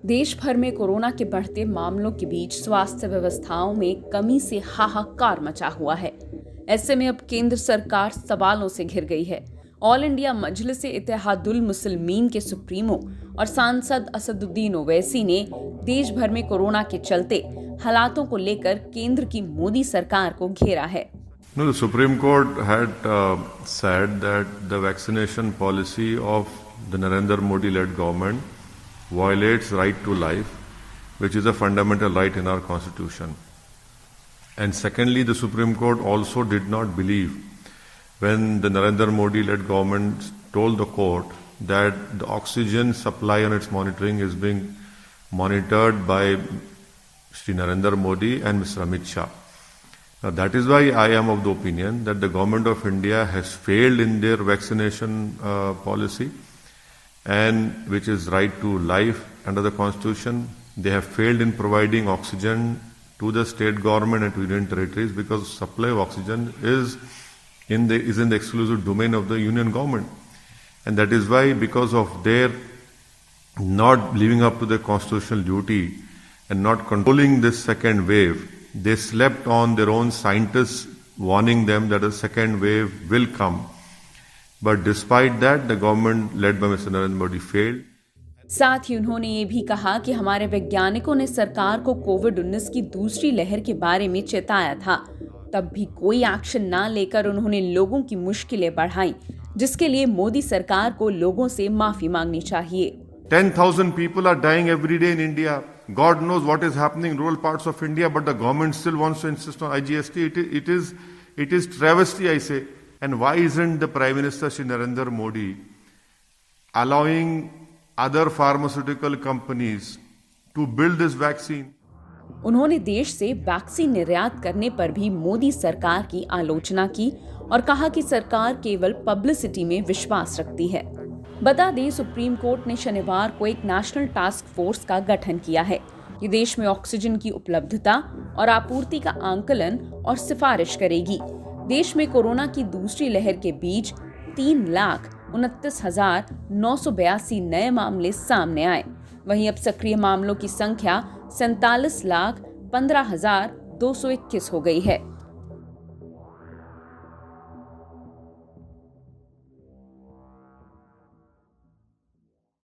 देश भर में कोरोना के बढ़ते मामलों के बीच स्वास्थ्य व्यवस्थाओं में कमी से हाहाकार मचा हुआ है। ऐसे में अब केंद्र सरकार सवालों से घिर गई है। ऑल इंडिया मजलिस इत्तेहादुल मुस्लिमीन के सुप्रीमो और सांसद असदुद्दीन ओवैसी ने देश भर में कोरोना के चलते हालातों को लेकर केंद्र की मोदी सरकार को घेरा है। No, the Supreme Court had said that the vaccination policy of the Narendra Modi-led government violates right to life, which is a fundamental right in our constitution. And secondly, the Supreme Court also did not believe when the Narendra Modi-led government told the court that the oxygen supply and its monitoring is being monitored by Shri Narendra Modi and Mr. Amit Shah. Now, that is why I am of the opinion that the government of India has failed in their vaccination policy, and which is right to life under the constitution. They have failed in providing oxygen to the state government and to union territories because supply of oxygen is in the exclusive domain of the union government. And that is why, because of their not living up to their constitutional duty and not controlling this second wave, they slept on their own scientists warning them that a second wave will come. But despite that, the government led by Mr. Narendra Modi failed. साथ ही उन्होंने ये भी कहा कि हमारे वैज्ञानिकों ने सरकार को कोविड-19 की दूसरी लहर के बारे में चेताया था। तब भी कोई एक्शन ना लेकर उन्होंने लोगों की मुश्किलें बढ़ाई, जिसके लिए मोदी सरकार को लोगों से माफी मांगनी चाहिए। 10,000 people are dying every day in India. God knows what is happening in rural parts of India, but the government still wants to insist on IGST. It is travesty, I say. And why isn't the Prime Minister Shri Narendra Modi allowing other pharmaceutical companies to build this vaccine? उन्होंने देश से vaccine निर्यात करने पर भी मोदी सरकार की आलोचना की और कहा कि सरकार केवल पब्लिसिटी में विश्वास रखती है। बता दें, सुप्रीम कोर्ट ने शनिवार को एक नेशनल टास्क फोर्स का गठन किया है। ये देश में ऑक्सीजन की उपलब्धता और आपूर्ति का आंकलन और सिफारिश करेगी। देश में कोरोना की दूसरी लहर के बीच 3,29,982 नए मामले सामने आए। वहीं अब सक्रिय मामलों की संख्या 47,15,221 हो गई है।